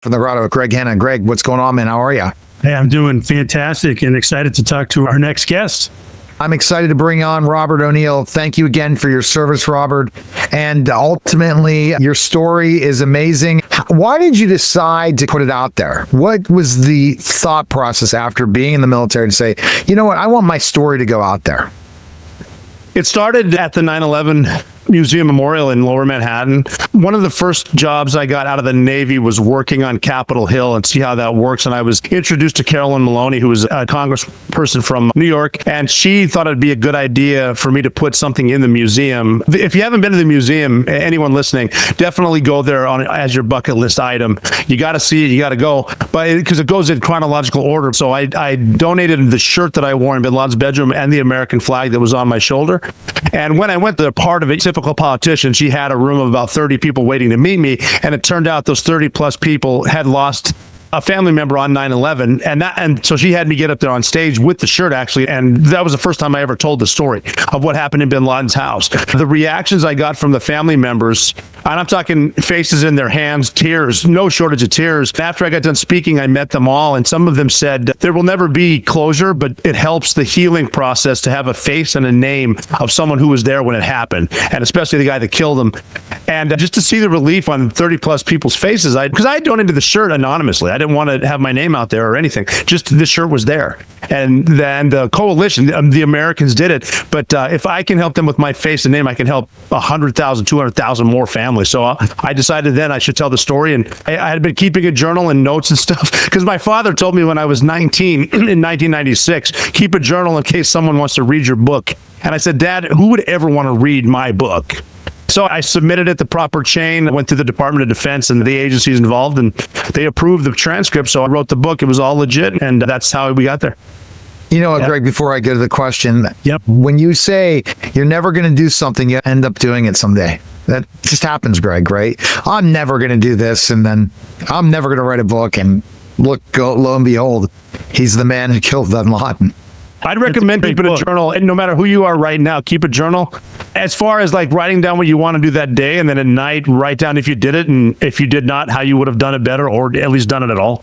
From the Grotto, Greg Hanna. Greg, what's going on, man? How are you? Hey, I'm doing fantastic and excited to talk to our next guest. I'm excited to bring on Robert O'Neill. Thank you again for your service, Robert. And ultimately, your story is amazing. Why did you decide to put it out there? What was the thought process after being in the military to say, you know what, I want my story to go out there? It started at the 9/11 Museum Memorial in Lower Manhattan. One of the first jobs I got out of the Navy was working on Capitol Hill and see how that works. And I was introduced to Carolyn Maloney, who was a congressperson from New York. And she thought it'd be a good idea for me to put something in the museum. If you haven't been to the museum, anyone listening, definitely go there as your bucket list item. You got to see it. You got to go. But because it goes in chronological order. So I donated the shirt that I wore in Bin Laden's bedroom and the American flag that was on my shoulder. And when I went to part of it, typical politician, she had a room of about 30 people waiting to meet me. And it turned out those 30 plus people had lost a family member on 9/11. And so she had me get up there on stage with the shirt, actually. And that was the first time I ever told the story of what happened in Bin Laden's house. The reactions I got from the family members, and I'm talking faces in their hands, tears, no shortage of tears. After I got done speaking, I met them all. And some of them said, there will never be closure, but it helps the healing process to have a face and a name of someone who was there when it happened. And especially the guy that killed him. And just to see the relief on 30 plus people's faces, because I donated the shirt anonymously. I didn't want to have my name out there or anything. Just the shirt was there. And then the coalition, the Americans did it. But if I can help them with my face and name, I can help 100,000, 200,000 more families. So I decided then I should tell the story. And I had been keeping a journal and notes and stuff because my father told me when I was 19 in 1996, keep a journal in case someone wants to read your book. And I said, Dad, who would ever want to read my book? So I submitted it the proper chain, went to the Department of Defense and the agencies involved, and they approved the transcript. So I wrote the book. It was all legit, and that's how we got there. You know what, Greg, before I go to the question, when you say you're never going to do something, you end up doing it someday. That just happens, Greg, right? I'm never going to do this, and then I'm never going to write a book, and lo and behold, he's the man who killed Bin Laden. I'd recommend keeping a journal, and no matter who you are right now, keep a journal. As far as like writing down what you want to do that day, and then at night, write down if you did it, and if you did not, how you would have done it better, or at least done it at all.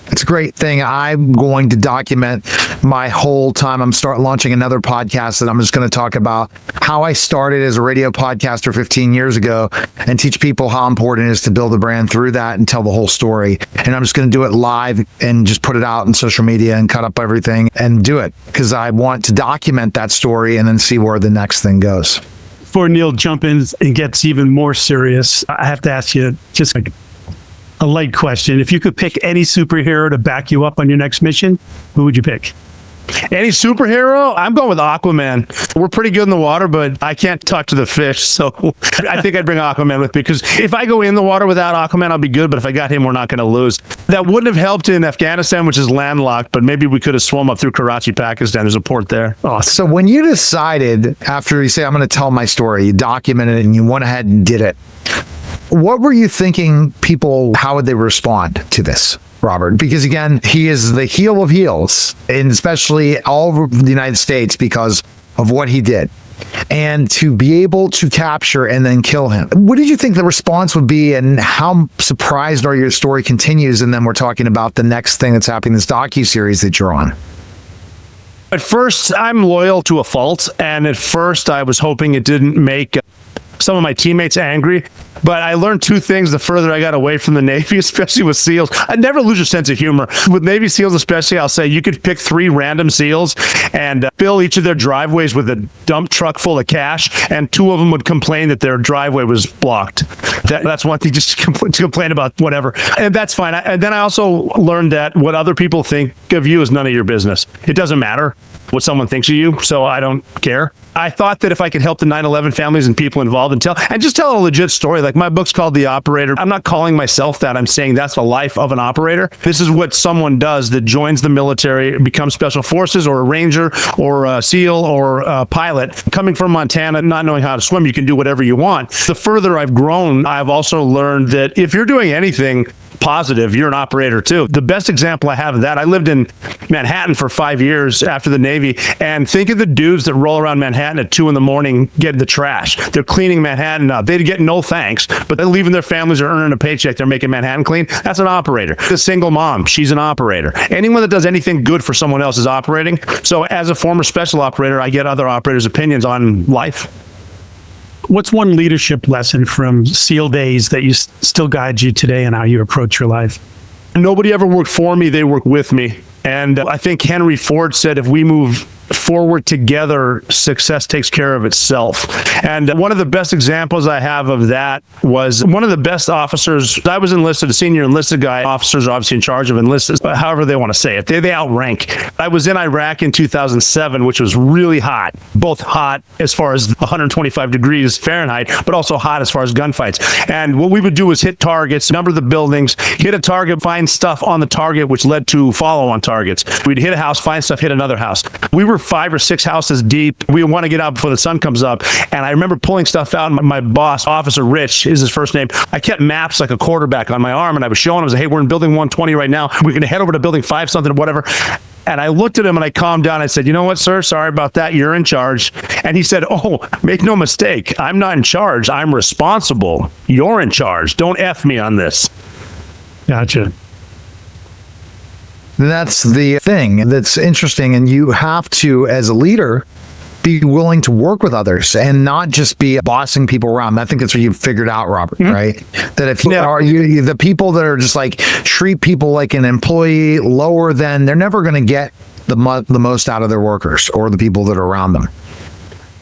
It's a great thing. I'm going to document my whole time. I'm launching another podcast that I'm just going to talk about how I started as a radio podcaster 15 years ago and teach people how important it is to build a brand through that and tell the whole story. And I'm just going to do it live and just put it out on social media and cut up everything and do it because I want to document that story and then see where the next thing goes. Before Neil jumps in and gets even more serious, I have to ask you just like a light question. If you could pick any superhero to back you up on your next mission, who would you pick? Any superhero? I'm going with Aquaman. We're pretty good in the water, but I can't talk to the fish. So I think I'd bring Aquaman with me because if I go in the water without Aquaman, I'll be good. But if I got him, we're not going to lose. That wouldn't have helped in Afghanistan, which is landlocked, but maybe we could have swum up through Karachi, Pakistan. There's a port there. Awesome. So when you decided, after you say, I'm going to tell my story, you documented it and you went ahead and did it, what were you thinking how would they respond to this, Robert? Because again, he is the heel of heels, and especially all over the United States because of what he did. And to be able to capture and then kill him. What did you think the response would be, and how surprised are you your story continues? And then we're talking about the next thing that's happening, this docuseries that you're on. At first, I'm loyal to a fault. And at first, I was hoping it didn't make some of my teammates angry. But I learned two things the further I got away from the Navy, especially with SEALs. I never lose your sense of humor. With Navy SEALs especially, I'll say you could pick 3 random SEALs and fill each of their driveways with a dump truck full of cash, and 2 of them would complain that their driveway was blocked. That's one thing, just to complain about whatever. And that's fine. And then I also learned that what other people think of you is none of your business. It doesn't matter what someone thinks of you, so I don't care. I thought that if I could help the 9/11 families and people involved and just tell a legit story, like my book's called The Operator. I'm not calling myself that. I'm saying that's the life of an operator. This is what someone does that joins the military, becomes special forces or a ranger or a SEAL or a pilot. Coming from Montana, not knowing how to swim, you can do whatever you want. The further I've grown, I've also learned that if you're doing anything, positive, you're an operator too. The best example I have of that, I lived in Manhattan for 5 years after the Navy, and think of the dudes that roll around Manhattan at 2 a.m. getting the trash. They're cleaning Manhattan up. They'd get no thanks, but they're leaving their families, are earning a paycheck. They're making Manhattan clean. That's an operator. The single mom, she's an operator. Anyone that does anything good for someone else is operating. So as a former special operator, I get other operators' opinions on life. What's one leadership lesson from SEAL days that you still guides you today in how you approach your life? Nobody ever worked for me, they work with me. And I think Henry Ford said, if we move forward together, success takes care of itself. And one of the best examples I have of that was one of the best officers. I was enlisted, a senior enlisted guy. Officers are obviously in charge of enlisted, but however they want to say it. They outrank. I was in Iraq in 2007, which was really hot, both hot as far as 125 degrees Fahrenheit, but also hot as far as gunfights. And what we would do was hit targets, number the buildings, hit a target, find stuff on the target, which led to follow-on targets. We'd hit a house, find stuff, hit another house. We were 5 or 6 houses deep. We want to get out before the sun comes up. And I remember pulling stuff out. And my boss, Officer Rich, is his first name. I kept maps like a quarterback on my arm, and I was showing him, I was like, hey, we're in building 120 right now. We're going to head over to building 5 something, whatever. And I looked at him and I calmed down. I said, you know what, sir? Sorry about that. You're in charge. And he said, oh, make no mistake. I'm not in charge. I'm responsible. You're in charge. Don't F me on this. Gotcha. That's the thing that's interesting. And you have to, as a leader, be willing to work with others and not just be bossing people around. I think that's what you've figured out, Robert, right? That if you are the people that are just like treat people like an employee lower than, they're never going to get the most out of their workers or the people that are around them.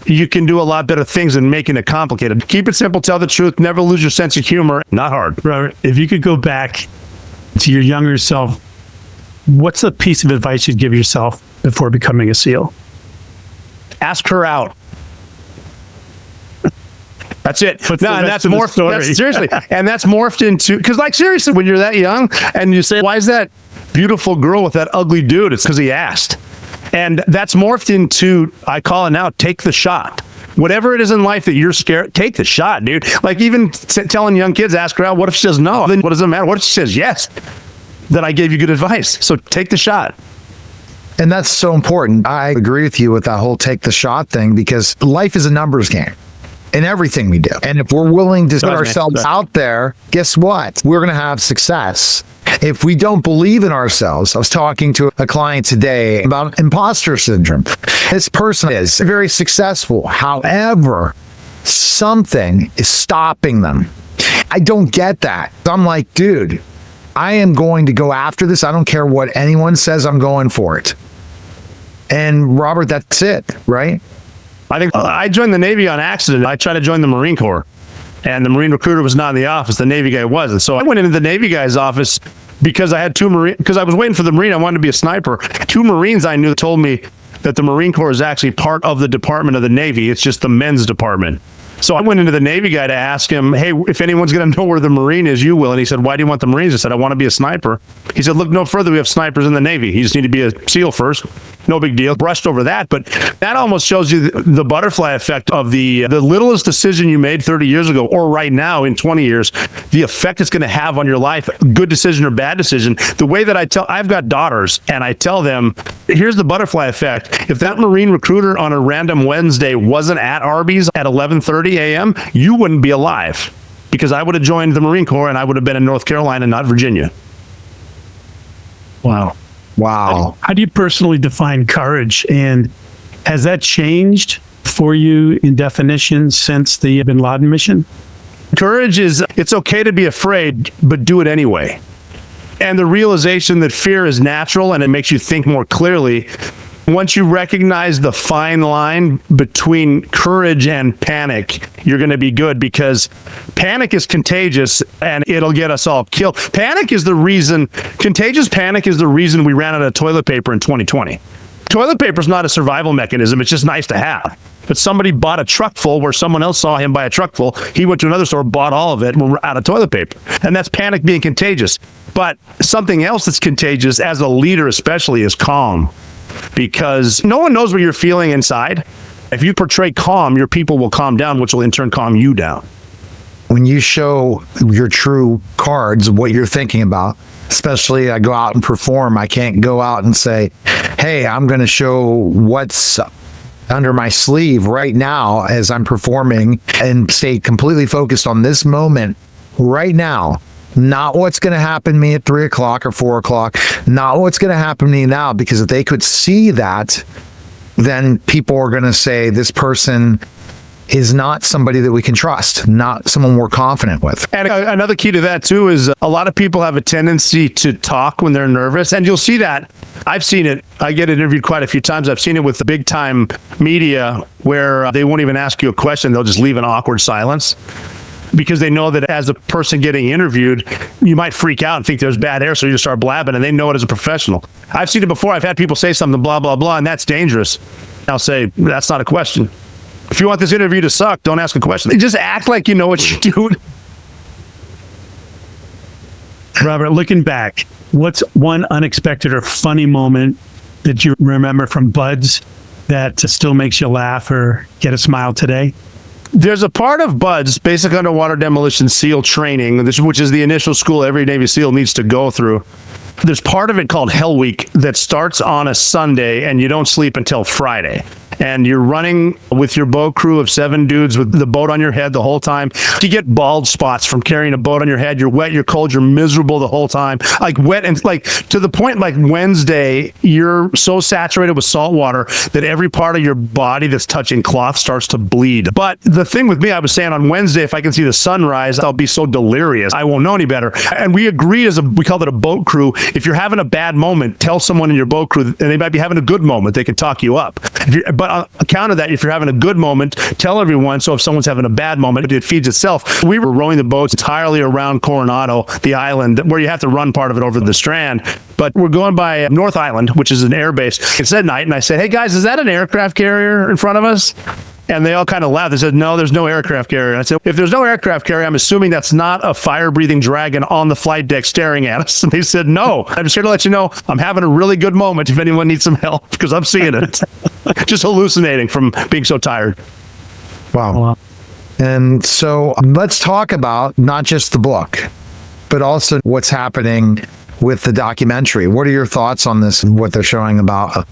You can do a lot better things than making it complicated. Keep it simple, tell the truth, never lose your sense of humor. Not hard. Robert, if you could go back to your younger self, what's a piece of advice you'd give yourself before becoming a SEAL? Ask her out. That's it. And that's morphed. Seriously, and that's morphed into, because like seriously, when you're that young and you say, why is that beautiful girl with that ugly dude? It's because he asked. And that's morphed into, I call it now, take the shot. Whatever it is in life that you're scared, take the shot, dude. Like even telling young kids, ask her out. What if she says no? Then what does it matter? What if she says yes? Then I gave you good advice. So take the shot. And that's so important. I agree with you with that whole take the shot thing, because life is a numbers game in everything we do. And if we're willing to put ourselves out there, guess what? We're going to have success. If we don't believe in ourselves, I was talking to a client today about imposter syndrome. This person is very successful. However, something is stopping them. I don't get that. I'm like, dude, I am going to go after this. I don't care what anyone says. I'm going for it. And Robert, that's it, right? I think I joined the Navy on accident. I tried to join the Marine Corps, and the Marine recruiter was not in the office. The Navy guy was. And so I went into the Navy guy's office because I had 2 Marines, because I was waiting for the Marine. I wanted to be a sniper. 2 Marines I knew told me that the Marine Corps is actually part of the Department of the Navy. It's just the men's department. So I went into the Navy guy to ask him, hey, if anyone's going to know where the Marine is, you will. And he said, why do you want the Marines? I said, I want to be a sniper. He said, look no further. We have snipers in the Navy. You just need to be a SEAL first. No big deal. Brushed over that. But that almost shows you the butterfly effect of the littlest decision you made 30 years ago or right now in 20 years, the effect it's going to have on your life, good decision or bad decision. The way that I've got daughters and I tell them, here's the butterfly effect. If that Marine recruiter on a random Wednesday wasn't at Arby's at 11:30 a.m., you wouldn't be alive, because I would have joined the Marine Corps and I would have been in North Carolina, not Virginia. Wow. Wow. How do you personally define courage? And has that changed for you in definition since the Bin Laden mission? Courage is, it's okay to be afraid, but do it anyway. And the realization that fear is natural and it makes you think more clearly. Once you recognize the fine line between courage and panic, you're going to be good, because panic is contagious and it'll get us all killed. Contagious panic is the reason we ran out of toilet paper in 2020. Toilet paper is not a survival mechanism. It's just nice to have. But somebody bought a truck full where someone else saw him buy a truck full. He went to another store, bought all of it, and we're out of toilet paper. And that's panic being contagious. But something else that's contagious, as a leader especially, is calm. Because no one knows what you're feeling inside. If you portray calm, your people will calm down, which will in turn calm you down. when you show your true cards, what you're thinking about, especially I go out and perform, I can't go out and say, hey, I'm going to show what's under my sleeve right now as I'm performing and stay completely focused on this moment right now. Not what's going to happen to me at 3 o'clock or 4 o'clock, not what's going to happen to me now, because if they could see that, then people are going to say this person is not somebody that we can trust, not someone we're confident with. And another key to that too is a lot of people have a tendency to talk when they're nervous, and you'll see that. I've seen it. I get interviewed quite a few times. I've seen it with the big time media where they won't even ask you a question. They'll just leave an awkward silence because they know that as a person getting interviewed, you might freak out and think there's bad air, so you just start blabbing, and they know it as a professional. I've seen it before. I've had people say something, blah, blah, blah, and that's dangerous. I'll say, that's not a question. If you want this interview to suck, don't ask a question. Just act like you know what you're doing. Robert, looking back, what's one unexpected or funny moment that you remember from Buds that still makes you laugh or get a smile today? There's a part of Buds, basic underwater demolition SEAL training, which is the initial school every Navy SEAL needs to go through. There's part of it called Hell Week that starts on a Sunday and you don't sleep until Friday. And you're running with your boat crew of 7 dudes with the boat on your head the whole time. You get bald spots from carrying a boat on your head. You're wet, you're cold, you're miserable the whole time. Like wet and like to the point like Wednesday, you're so saturated with salt water that every part of your body that's touching cloth starts to bleed. But the thing with me, I was saying on Wednesday, if I can see the sunrise, I'll be so delirious. I won't know any better. And we agreed we called it a boat crew. If you're having a bad moment, tell someone in your boat crew, and they might be having a good moment. They can talk you up. But on account of that, if you're having a good moment, tell everyone. So if someone's having a bad moment, it feeds itself. We were rowing the boats entirely around Coronado, the island, where you have to run part of it over the Strand. But we're going by North Island, which is an air base. It's at night, and I said, hey guys, is that an aircraft carrier in front of us? And they all kind of laughed. They said, no, there's no aircraft carrier. And I said, if there's no aircraft carrier, I'm assuming that's not a fire-breathing dragon on the flight deck staring at us. And they said, no. I'm just here to let you know I'm having a really good moment if anyone needs some help, because I'm seeing it. Just hallucinating from being so tired. Wow. And so let's talk about not just the book, but also what's happening with the documentary. What are your thoughts on this, what they're showing about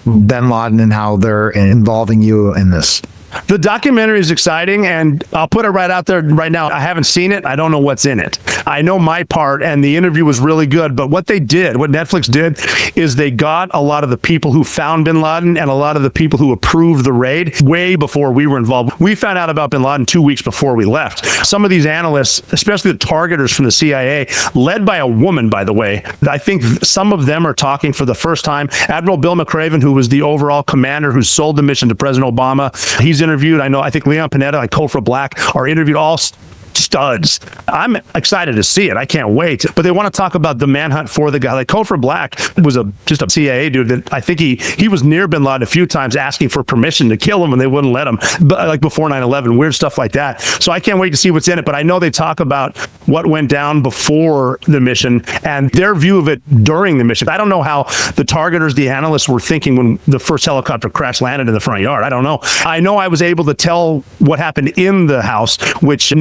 Bin Laden and how they're involving you in this? The documentary is exciting, and I'll put it right out there right now. I haven't seen it. I don't know what's in it. I know my part, and the interview was really good. But what Netflix did, is they got a lot of the people who found Bin Laden and a lot of the people who approved the raid way before we were involved. We found out about Bin Laden 2 weeks before we left. Some of these analysts, especially the targeters from the CIA, led by a woman, by the way, I think some of them are talking for the first time. Admiral Bill McRaven, who was the overall commander who sold the mission to President Obama, he's interviewed. I think Leon Panetta, like Kofra Black, are interviewed, all studs. I'm excited to see it. I can't wait. But they want to talk about the manhunt for the guy. Like Kofra Black was just a CIA dude that I think he was near Bin Laden a few times asking for permission to kill him, and they wouldn't let him. But like before 9/11, weird stuff like that. So I can't wait to see what's in it. But I know they talk about what went down before the mission and their view of it during the mission. I don't know how the targeters, the analysts, were thinking when the first helicopter crash landed in the front yard. I don't know. I know I was able to tell what happened in the house, which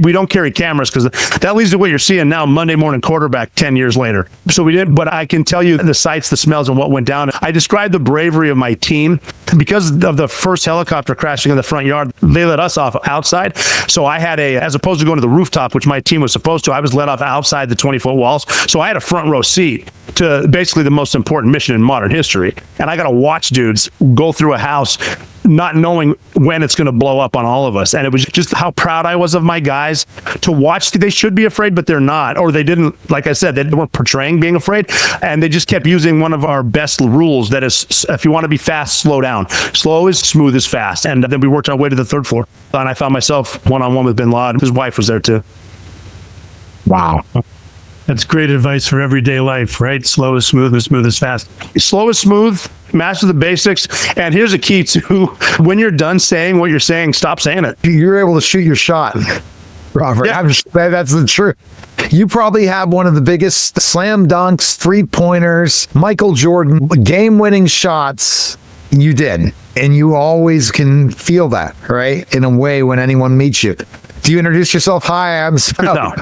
we don't carry cameras, because that leads to what you're seeing now, Monday Morning Quarterback 10 years later. So we didn't, but I can tell you the sights, the smells, and what went down. I described the bravery of my team. Because of the first helicopter crashing in the front yard, they let us off outside. So I had as opposed to going to the rooftop, which my team was supposed to, I was let off outside the 20-foot walls. So I had a front row seat to basically the most important mission in modern history. And I got to watch dudes go through a house not knowing when it's going to blow up on all of us. And it was just how proud I was of my guys to watch. They should be afraid, but they're not. Or they didn't, like I said, they weren't portraying being afraid. And they just kept using one of our best rules, that is, if you want to be fast, slow down. Slow is smooth is fast. And then we worked our way to the 3rd floor. And I found myself one-on-one with Bin Laden. His wife was there too. Wow. That's great advice for everyday life, right? Slow is smooth and smooth is fast. Slow is smooth. Master the basics. And here's a key too. When you're done saying what you're saying, stop saying it. You're able to shoot your shot, Robert. Yeah. That's the truth. You probably have one of the biggest slam dunks, 3-pointers, Michael Jordan, game-winning shots. You did. And you always can feel that, right? In a way when anyone meets you. Do you introduce yourself? Hi, I'm Sal. No.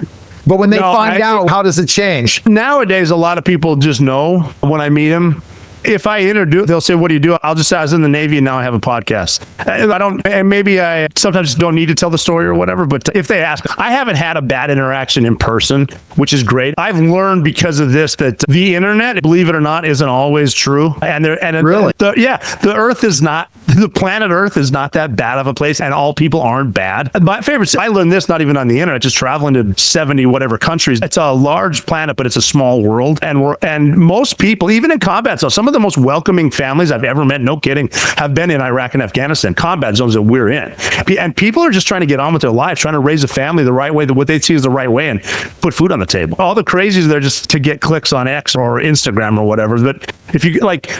But when they find out, how does it change? Nowadays, a lot of people just know when I meet them. If I introduce, they'll say, "What do you do?" I'll just say, "I was in the Navy and now I have a podcast." And I don't, and maybe I sometimes don't need to tell the story or whatever. But if they ask, I haven't had a bad interaction in person, which is great. I've learned because of this that the internet, believe it or not, isn't always true. Really? The Earth is not, the planet Earth is not that bad of a place, and all people aren't bad. My favorite, I learned this not even on the internet, just traveling to 70 whatever countries. It's a large planet, but it's a small world, and most people, even in combat zones, some of the most welcoming families I've ever met, no kidding, have been in Iraq and Afghanistan, combat zones that we're in. And people are just trying to get on with their lives, trying to raise a family the right way, what they see is the right way, and put food on the table. All the crazies, they're just to get clicks on X or Instagram or whatever. But if you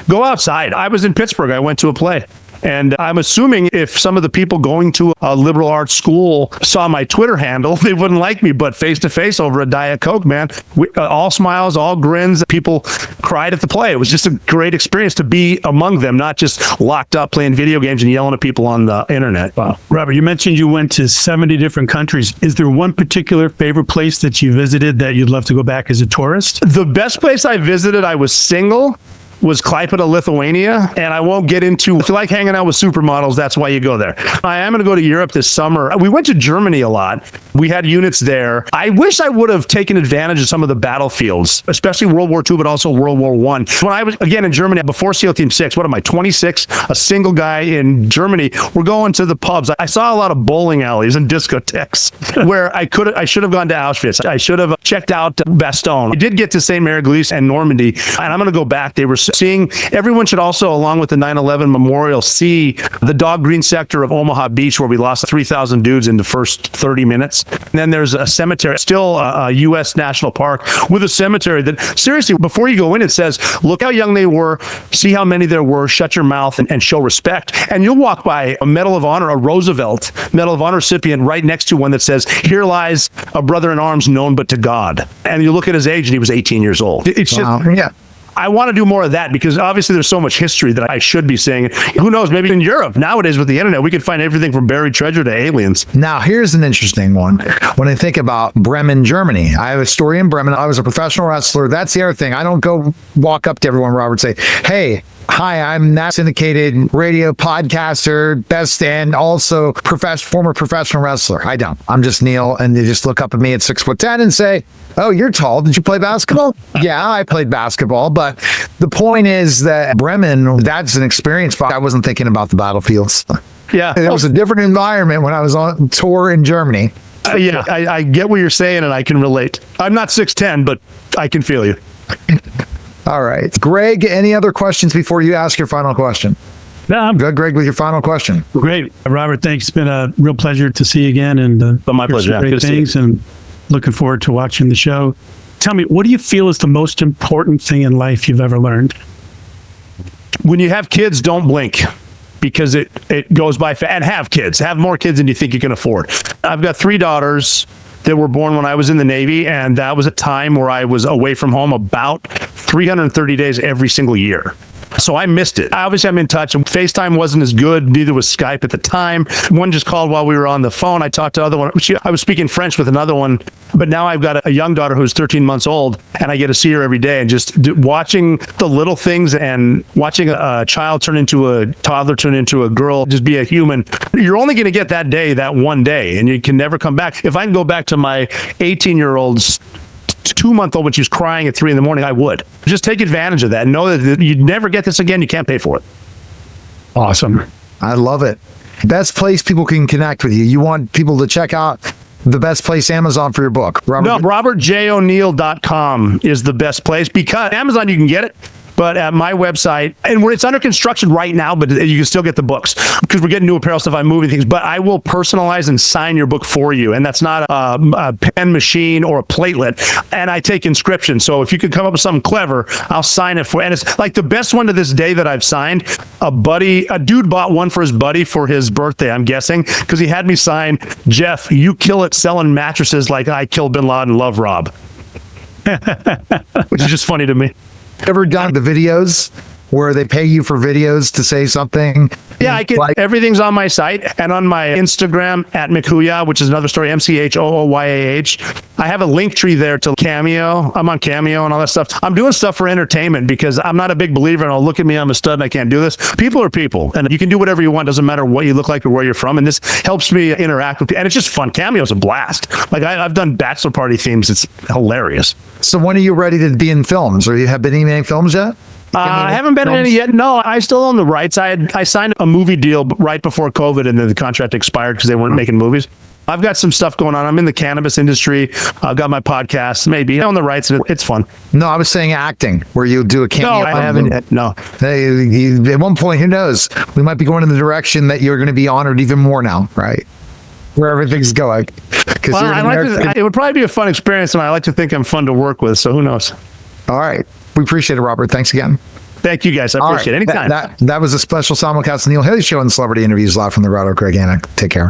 go outside, I was in Pittsburgh, I went to a play. And I'm assuming if some of the people going to a liberal arts school saw my Twitter handle, they wouldn't like me. But face to face over a Diet Coke, man, all smiles, all grins. People cried at the play. It was just a great experience to be among them, not just locked up playing video games and yelling at people on the internet. Wow. Robert, you mentioned you went to 70 different countries. Is there one particular favorite place that you visited that you'd love to go back as a tourist? The best place I visited, I was single, was Klaipėda, Lithuania, and I won't get into, if you like hanging out with supermodels, that's why you go there. I am going to go to Europe this summer. We went to Germany a lot. We had units there. I wish I would have taken advantage of some of the battlefields, especially World War II, but also World War I. When I was, again, in Germany, before SEAL Team 6, what am I, 26, a single guy in Germany, we're going to the pubs. I saw a lot of bowling alleys and discotheques where I should have gone to Auschwitz. I should have checked out Bastogne. I did get to St. Mary Glise and Normandy, and I'm going to go back. They were seeing, everyone should also, along with the 9/11 memorial, see the dog green sector of Omaha Beach where we lost 3,000 dudes in the first 30 minutes. And then there's a cemetery, still a U.S. national park with a cemetery that, seriously, before you go in, it says, look how young they were, see how many there were, shut your mouth and show respect. And you'll walk by a Medal of Honor, a Roosevelt Medal of Honor recipient right next to one that says, here lies a brother in arms known but to God. And you look at his age and he was 18 years old. It's just, Yeah. I want to do more of that because obviously there's so much history that I should be saying. Who knows, maybe in Europe nowadays with the internet, we could find everything from buried treasure to aliens. Now, here's an interesting one. When I think about Bremen, Germany, I have a story in Bremen. I was a professional wrestler. That's the other thing. I don't go walk up to everyone, Robert, say, hey, hi, I'm that syndicated radio podcaster, best, and also former professional wrestler. I don't. I'm just Neil, and they just look up at me at 6'10" and say, oh, you're tall. Did you play basketball? Yeah, I played basketball. But the point is that Bremen, that's an experience. I wasn't thinking about the battlefields. Yeah. It was a different environment when I was on tour in Germany. Yeah, I get what you're saying, and I can relate. I'm not 6'10", but I can feel you. All right. Greg, any other questions before you ask your final question? No, I'm Good, Greg, with your final question. great. Robert, thanks. It's been a real pleasure to see you again. And My hear pleasure. some Good Great to see things, and looking forward to watching the show. Tell me, what do you feel is the most important thing in life you've ever learned? When you have kids, don't blink because it goes by fast. And have kids. Have more kids than you think you can afford. I've got 3 daughters that were born when I was in the Navy, and that was a time where I was away from home about 330 days every single year. So I missed it. Obviously, I'm in touch. FaceTime wasn't as good. Neither was Skype at the time. One just called while we were on the phone. I talked to the other one. I was speaking French with another one. But now I've got a young daughter who's 13 months old, and I get to see her every day. And just watching the little things and watching a child turn into a toddler, turn into a girl, just be a human. You're only going to get that day, that one day, and you can never come back. If I can go back to my 18-year-old's 2-month-old when she was crying at 3 a.m, I would. Just take advantage of that and know that you'd never get this again. You can't pay for it. Awesome. I love it. Best place people can connect with you. You want people to check out the best place, Amazon, for your book. RobertJO'Neill.com is the best place because Amazon, you can get it. But at my website, and it's under construction right now, but you can still get the books because we're getting new apparel stuff. I'm moving things, but I will personalize and sign your book for you. And that's not a pen machine or a platelet. And I take inscription. So if you could come up with something clever, I'll sign it for. And it's like the best one to this day that I've signed. A dude bought one for his buddy for his birthday, I'm guessing, because he had me sign, Jeff, you kill it selling mattresses like I killed Bin Laden, love Rob. Which is just funny to me. Ever done the videos where they pay you for videos to say something? Yeah, I can. Everything's on my site and on my Instagram at Mchooyah, which is another story, Mchooyah. I have a link tree there to Cameo. I'm on Cameo and all that stuff. I'm doing stuff for entertainment because I'm not a big believer in, oh, look at me, I'm a stud and I can't do this. People are people, and you can do whatever you want. Doesn't matter what you look like or where you're from. And this helps me interact with people. And it's just fun. Cameo's a blast. Like I've done bachelor party themes. It's hilarious. So when are you ready to be in films? Or you have been in any films yet? I haven't been in any yet. No, I still own the rights. I signed a movie deal right before COVID, and then the contract expired because they weren't making movies. I've got some stuff going on. I'm in the cannabis industry. I've got my podcast. Maybe I own the rights, and it's fun. No, I was saying acting, where you do a cameo. No, I haven't yet. No. Hey, at one point, who knows? We might be going in the direction that you're going to be honored even more now, right? Where everything's going. Well, it would probably be a fun experience, and I like to think I'm fun to work with. So who knows? All right. We appreciate it, Robert. Thanks again. Thank you, guys. I appreciate it. Anytime. That was a special simulcast Neil Haley Show and Celebrity Interviews live from the Grotto. Greg Hanna. Take care.